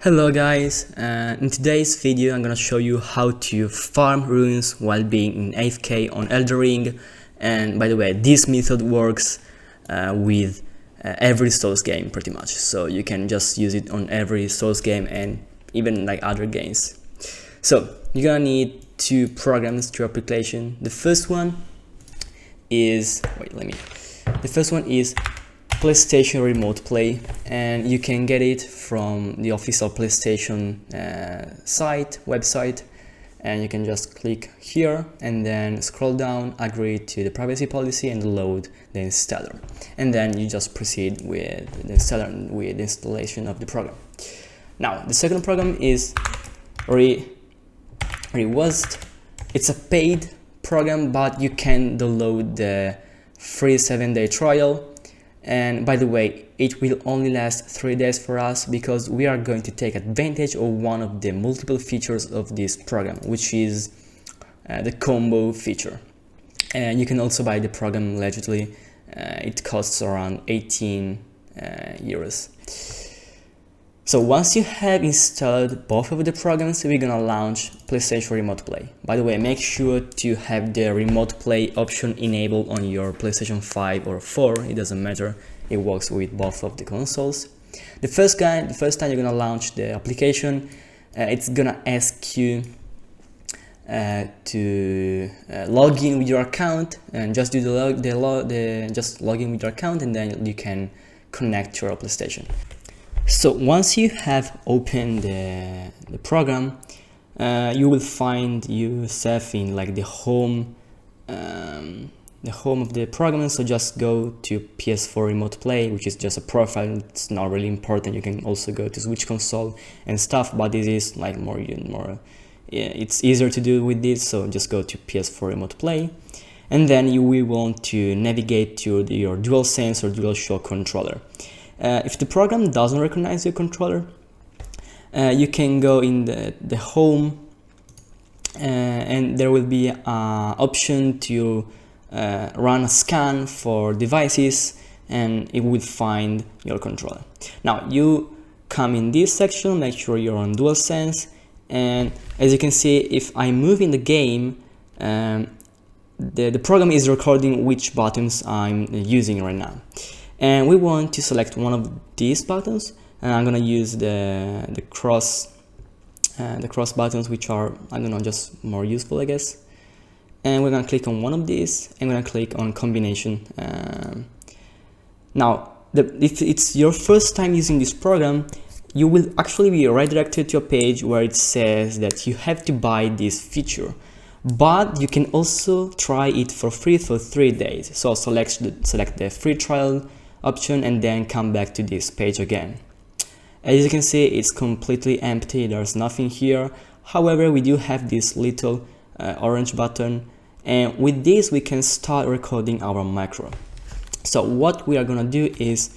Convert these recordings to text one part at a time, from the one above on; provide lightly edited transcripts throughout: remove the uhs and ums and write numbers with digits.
Hello guys, in today's video I'm gonna show you how to farm runes while being in AFK on Elden Ring. And by the way, this method works with every Souls game pretty much, so you can just use it on every Souls game and even like other games. So you're gonna need two programs to your application. The first one is PlayStation Remote Play, and you can get it from the official PlayStation website, and you can just click here and then scroll down, agree to the privacy policy and load the installer, and then you just proceed with the installation of the program. Now the second program is RUNES. It's a paid program, but you can download the free 7-day trial. And by the way, it will only last 3 days for us because we are going to take advantage of one of the multiple features of this program, which is the combo feature. And you can also buy the program legally. It costs around 18 euros. So once you have installed both of the programs, we're gonna launch PlayStation Remote Play. By the way, make sure to have the Remote Play option enabled on your PlayStation 5 or 4, it doesn't matter, it works with both of the consoles. The first time you're gonna launch the application, it's gonna ask you to log in with your account, and just do just log in with your account, and then you can connect to your PlayStation. So once you have opened the program, you will find yourself in like the home of the program. So just go to PS4 Remote Play, which is just a profile. It's not really important. You can also go to Switch console and stuff, but this is like more it's easier to do with this. So just go to PS4 Remote Play, and then you will want to navigate to your DualSense or DualShock controller. If the program doesn't recognize your controller, you can go in the home, and there will be an option to run a scan for devices, and it will find your controller. Now you come in this section, make sure you're on DualSense, and as you can see, if I move in the game, the program is recording which buttons I'm using right now. And we want to select one of these buttons, and I'm gonna use the cross buttons, which are, I don't know, just more useful, I guess. And we're gonna click on one of these, and we're gonna click on combination. Now, if it's your first time using this program, you will actually be redirected to a page where it says that you have to buy this feature, but you can also try it for free for 3 days. So select the free trial option and then come back to this page again. As you can see, it's completely empty, there's nothing here. However, we do have this little orange button, and with this we can start recording our macro. So what we are gonna do is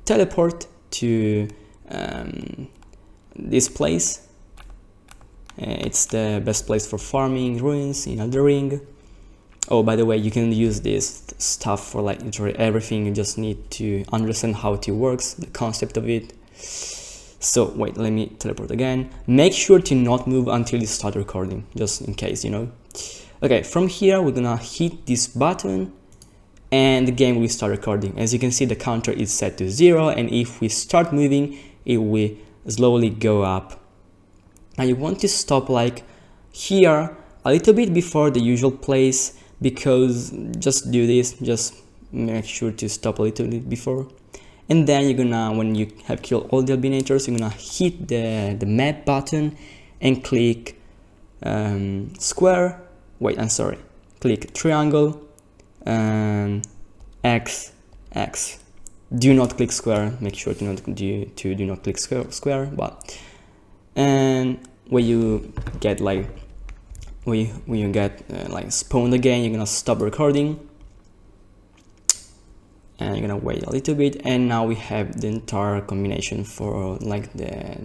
teleport to this place. It's the best place for farming runes in Elden Ring. Oh, by the way, you can use this stuff for like literally everything. You just need to understand how it works, the concept of it. So wait, let me teleport again. Make sure to not move until you start recording, just in case, you know. Okay, from here we're gonna hit this button and the game will start recording. As you can see, the counter is set to 0, and if we start moving, it will slowly go up. Now you want to stop like here a little bit before the usual place, because just do this, just make sure to stop a little bit before, and then you're gonna, when you have killed all the albinators, you're gonna hit the map button and click click triangle, X. Do not click square, make sure to do not click square, but and when you get like spawned again, you're gonna stop recording, and you're gonna wait a little bit, and now we have the entire combination for like the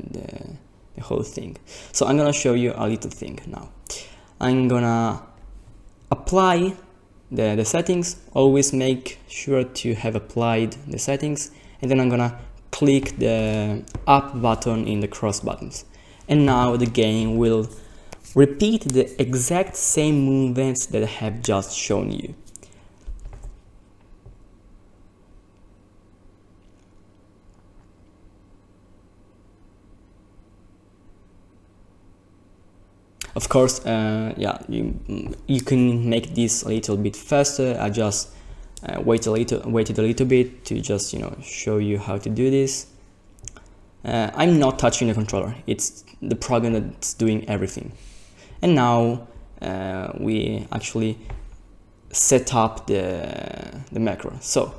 whole thing. So I'm gonna show you a little thing now. I'm gonna apply the settings. Always make sure to have applied the settings, and then I'm gonna click the up button in the cross buttons, and now the game will repeat the exact same movements that I have just shown you. Of course, yeah, you can make this a little bit faster. I just waited a little bit to just, you know, show you how to do this. I'm not touching the controller, it's the program that's doing everything. And now we actually set up the macro. So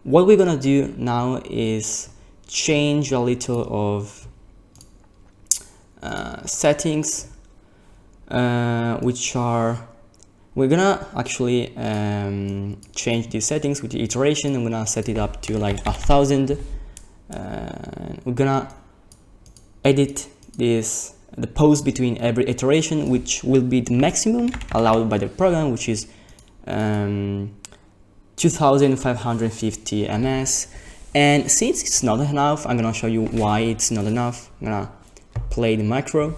what we're gonna do now is change a little of settings, which are, we're gonna actually change these settings with the iteration. I'm gonna set it up to like 1000. We're gonna edit this, the pause between every iteration, which will be the maximum allowed by the program, which is 2550 ms. And since it's not enough, I'm gonna show you why it's not enough. I'm gonna play the macro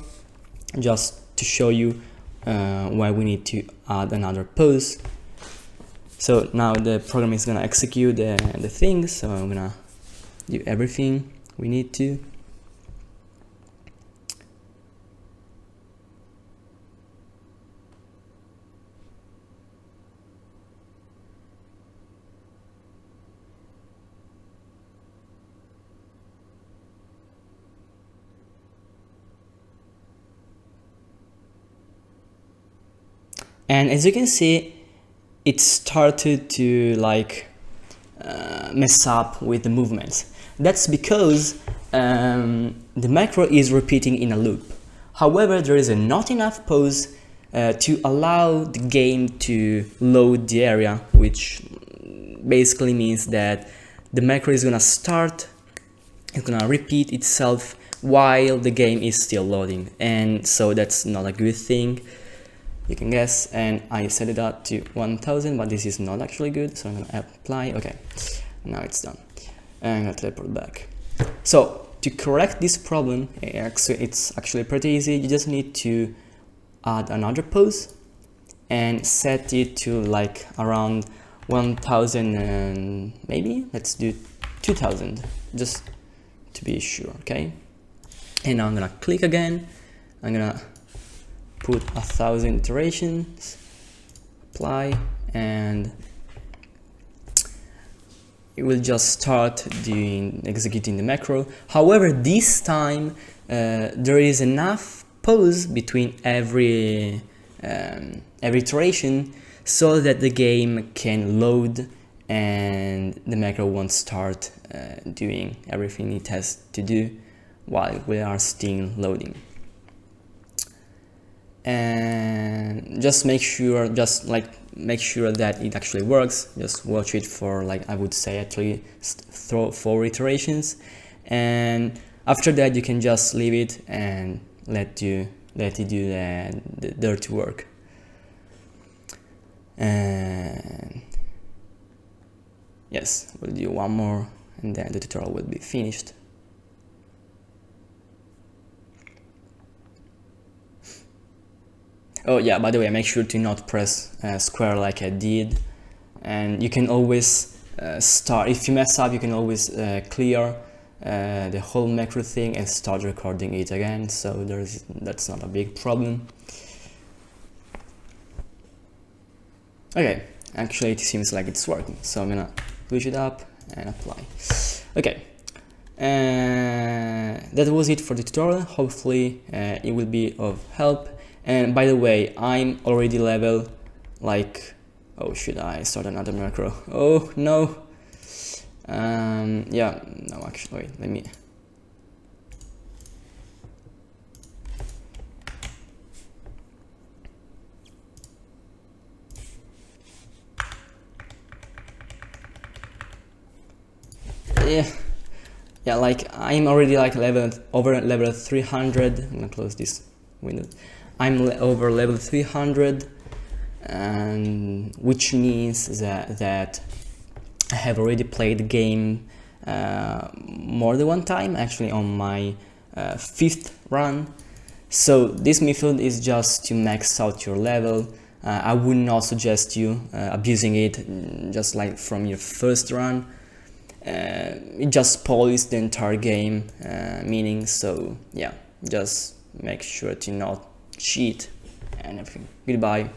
just to show you why we need to add another pause. So now the program is gonna execute the thing, so I'm gonna do everything we need to. And as you can see, it started to like mess up with the movements. That's because the macro is repeating in a loop. However, there is not enough pause to allow the game to load the area, which basically means that the macro is gonna start, it's gonna repeat itself while the game is still loading, and so that's not a good thing, you can guess. And I set it up to 1000, but this is not actually good, so I'm gonna apply. Okay, now it's done, and I'm gonna teleport back. So to correct this problem, it's actually pretty easy. You just need to add another pause and set it to like around 1000, and maybe let's do 2000 just to be sure. Okay, and now I'm gonna click again. I'm gonna put 1000 iterations, apply, and it will just start executing the macro. However, this time there is enough pause between every iteration so that the game can load and the macro won't start doing everything it has to do while we are still loading. And just make sure that it actually works. Just watch it for, like, I would say at least 4 iterations, and after that you can just leave it and let it do the dirty work. And yes, we'll do one more and then the tutorial will be finished. Oh yeah, by the way, make sure to not press square like I did, and you can always start, if you mess up, you can always clear the whole macro thing and start recording it again, so that's not a big problem. Okay, actually it seems like it's working, so I'm gonna push it up and apply. Okay, that was it for the tutorial. Hopefully it will be of help. And by the way, I'm already level, like, oh, should I start another macro? Oh no. Yeah, no, actually, wait, let me. Yeah, like I'm already like over level 300. I'm gonna close this window. I'm over level 300, and which means that I have already played the game more than one time, actually on my 5th run. So this method is just to max out your level. I would not suggest you abusing it just like from your first run. It just spoils the entire game meaning. So yeah, just make sure to not cheat and everything. Goodbye.